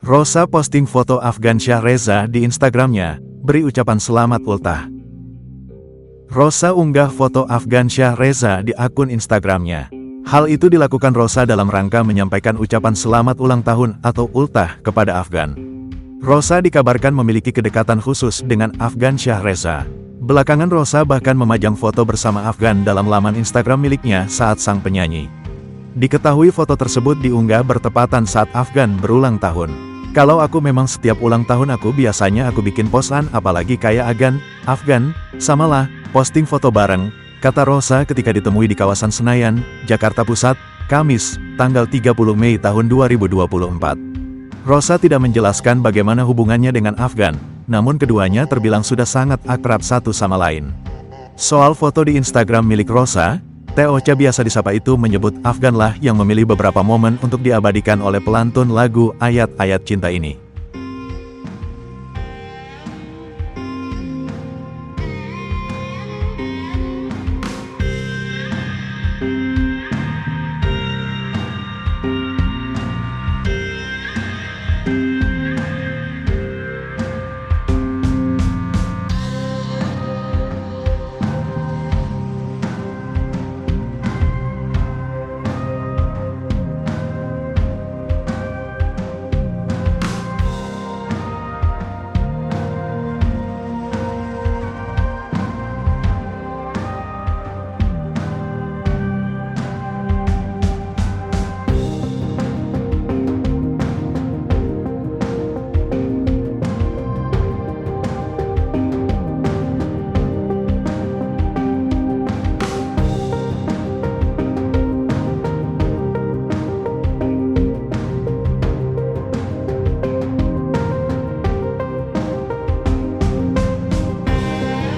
Rosa posting foto Afgansyah Reza di Instagramnya, beri ucapan selamat ultah. Rosa unggah foto Afgansyah Reza di akun Instagramnya. Hal itu dilakukan Rosa dalam rangka menyampaikan ucapan selamat ulang tahun atau ultah kepada Afgan. Rosa dikabarkan memiliki kedekatan khusus dengan Afgansyah Reza. Belakangan Rosa bahkan memajang foto bersama Afgan dalam laman Instagram miliknya saat sang penyanyi. Diketahui foto tersebut diunggah bertepatan saat Afgan berulang tahun. Kalau aku memang setiap ulang tahun aku biasanya aku bikin posan apalagi kayak Afgan, samalah, posting foto bareng, kata Rosa ketika ditemui di kawasan Senayan, Jakarta Pusat, Kamis, tanggal 30 Mei tahun 2024. Rosa tidak menjelaskan bagaimana hubungannya dengan Afgan, namun keduanya terbilang sudah sangat akrab satu sama lain. Soal foto di Instagram milik Rosa, T.O.C biasa disapa itu menyebut Afgan lah yang memilih beberapa momen untuk diabadikan oleh pelantun lagu Ayat-Ayat Cinta ini.